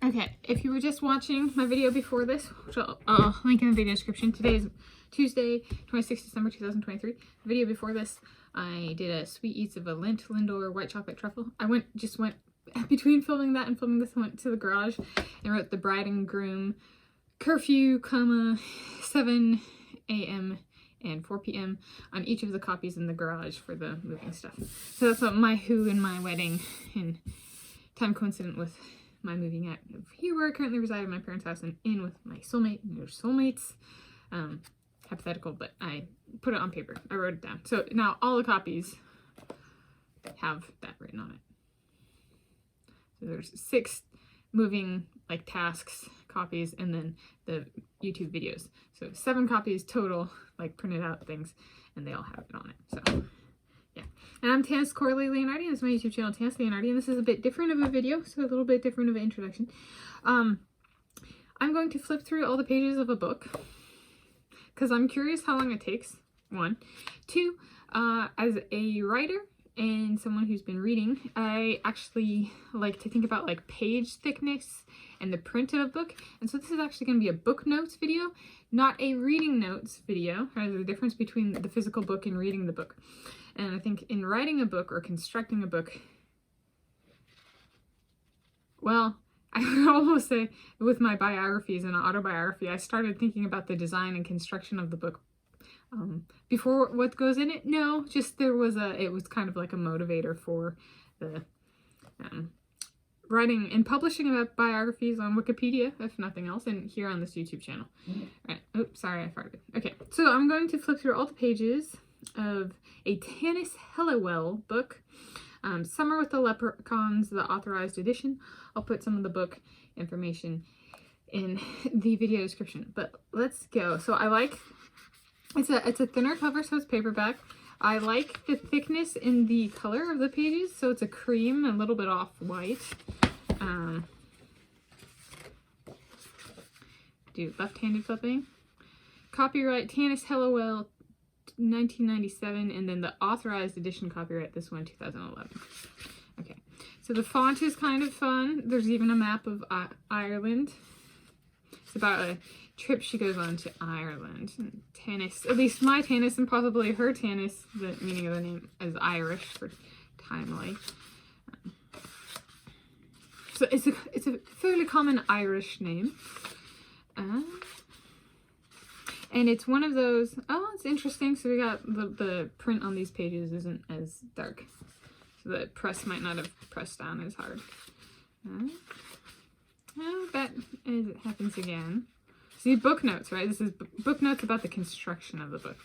Okay, if you were just watching my video before this, which I'll link in the video description, today is Tuesday, 26th December 2023. The video before this, I did a Sweet Eats of a Lindor white chocolate truffle. I went between filming that and filming this, I went to the garage and wrote the bride and groom curfew, 7 a.m. and 4 p.m. on each of the copies in the garage for the moving stuff. So that's what my who and my wedding and time coincident with my moving out of here where I currently reside in my parents' house and in with my soulmate and your soulmates. Hypothetical, but I put it on paper. I wrote it down. So now all the copies have that written on it. So there's 6 moving like tasks copies and then the YouTube videos. So 7 copies total, like printed out things, and they all have it on it. So yeah. And I'm Tanis Helliwell. This is my YouTube channel, Tanis Helliwell, and this is a bit different of a video, so a little bit different of an introduction. I'm going to flip through all the pages of a book because I'm curious how long it takes, 1. 2, as a writer and someone who's been reading, I actually like to think about like page thickness and the print of a book. And so this is actually going to be a book notes video, not a reading notes video. There's a difference between the physical book and reading the book. And I think in writing a book or constructing a book, well, I would almost say with my biographies and autobiography, I started thinking about the design and construction of the book before what goes in it. No, just it was kind of like a motivator for the writing and publishing about biographies on Wikipedia, if nothing else, and here on this YouTube channel. Right. Oops, sorry, I farted. Okay, so I'm going to flip through all the pages of a Tanis Helliwell book, Summer with the Leprechauns, the authorized edition. I'll put some of the book information in the video description, but let's go. So I like, it's a thinner cover, so it's paperback. I like the thickness in the color of the pages, so it's a cream, a little bit off-white. Do left-handed flipping. Copyright Tanis Helliwell, 1997, and then the authorized edition copyright, this one, 2011. Okay, so the font is kind of fun. There's even a map of Ireland. It's about a trip she goes on to Ireland. And Tanis, at least my Tanis and possibly her Tanis, the meaning of the name is Irish for timely. So it's a fairly common Irish name. And it's one of those, oh, it's interesting. So we got the print on these pages isn't as dark. So the press might not have pressed down as hard. Oh, that is, it happens again. See, book notes, right? This is book notes about the construction of the book.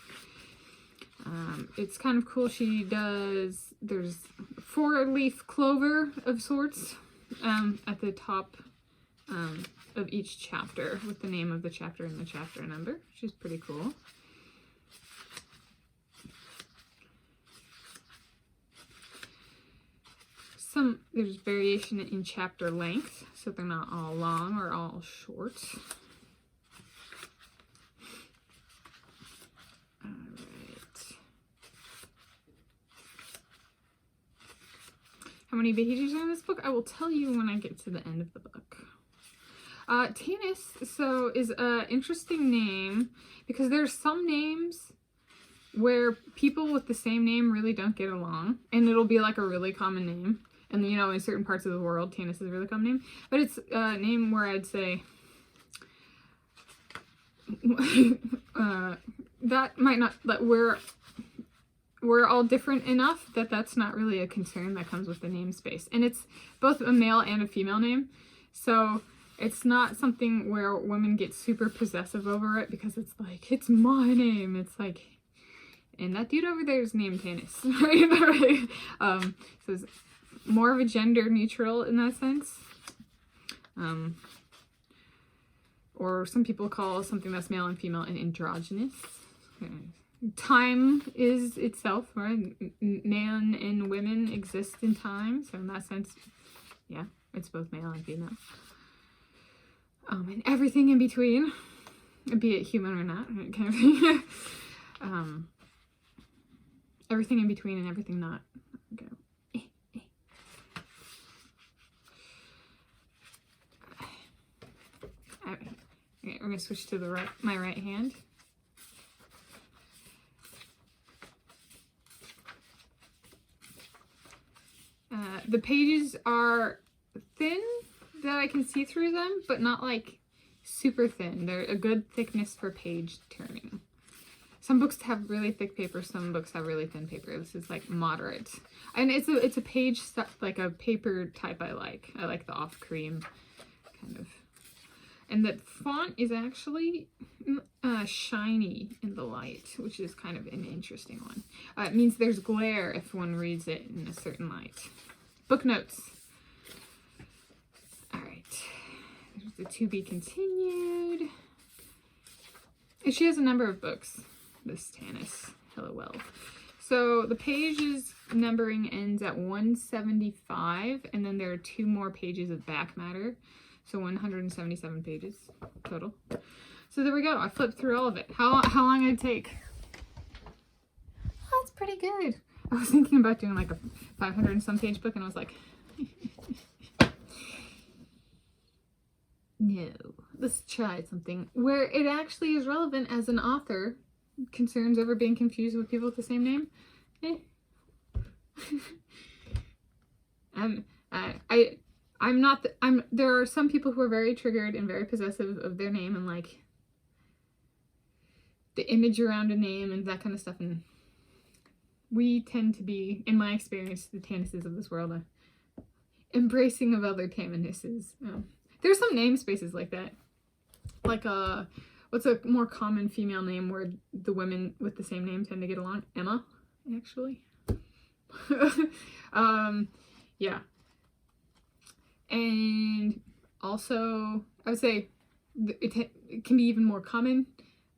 It's kind of cool. She does, there's 4-leaf clover of sorts at the top of each chapter with the name of the chapter and the chapter number, which is pretty cool. There's variation in chapter length, so they're not all long or all short. All right. How many pages are in this book? I will tell you when I get to the end of the book. Tanis, so, is an interesting name because there's some names where people with the same name really don't get along, and it'll be like a really common name. And, you know, in certain parts of the world, Tanis is a really common name. But it's a name where I'd say that might not, that we're all different enough that that's not really a concern that comes with the namespace. And it's both a male and a female name. So it's not something where women get super possessive over it because it's like, it's my name. It's like, and that dude over there is named Tanis. Right? So it's more of a gender neutral in that sense. Or some people call something that's male and female an androgynous. Time is itself, right? Man and women exist in time. So in that sense, yeah, it's both male and female. And everything in between, be it human or not, kind of thing. Everything in between and everything not. Okay. we're going to switch to the my right hand. The pages are thin that I can see through them, but not like super thin. They're a good thickness for page turning. Some books have really thick paper, some books have really thin paper. This is like moderate. And it's a page stuff, like a paper type I like. I like the off cream kind of. And the font is actually shiny in the light, which is kind of an interesting one. It means there's glare if one reads it in a certain light. Book notes. All right. There's the to be continued. And she has a number of books, this Tanis Helliwell. So the pages numbering ends at 175, and then there are 2 more pages of back matter. So 177 pages total. So there we go. I flipped through all of it. How long did it take? Oh, that's pretty good. I was thinking about doing like a 500 and some page book, and I was like, no, let's try something where it actually is relevant as an author. Concerns over being confused with people with the same name. There are some people who are very triggered and very possessive of their name and like the image around a name and that kind of stuff. And we tend to be, in my experience, the Tanises of this world, embracing of other Tanises. There's some namespaces like that. Like, what's a more common female name where the women with the same name tend to get along? Emma, actually. Yeah. And also, I would say it can be even more common.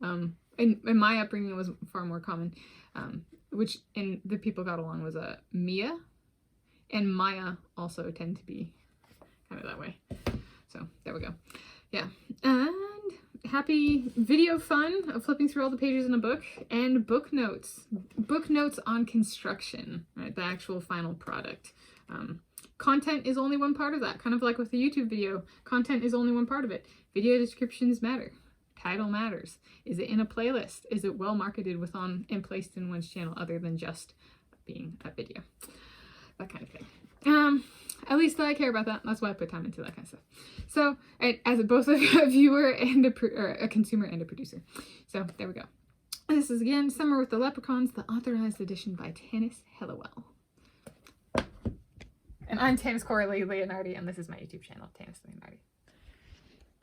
In my upbringing, it was far more common. And the people got along was Mia and Maya also tend to be kind of that way. So there we go. Yeah. And happy video fun of flipping through all the pages in a book, and book notes. Book notes on construction, right? The actual final product. Content is only one part of that. Kind of like with the YouTube video, content is only one part of it. Video descriptions matter. Title matters. Is it in a playlist? Is it well marketed and placed in one's channel other than just being a video? That kind of thing. At least I care about that. That's why I put time into that kind of stuff. So, as both a viewer and a consumer and a producer. So, there we go. This is again Summer with the Leprechauns, the authorized edition by Tanis Helliwell. And I'm Tanis Leonardi, and this is my YouTube channel, Tanis Leonardi.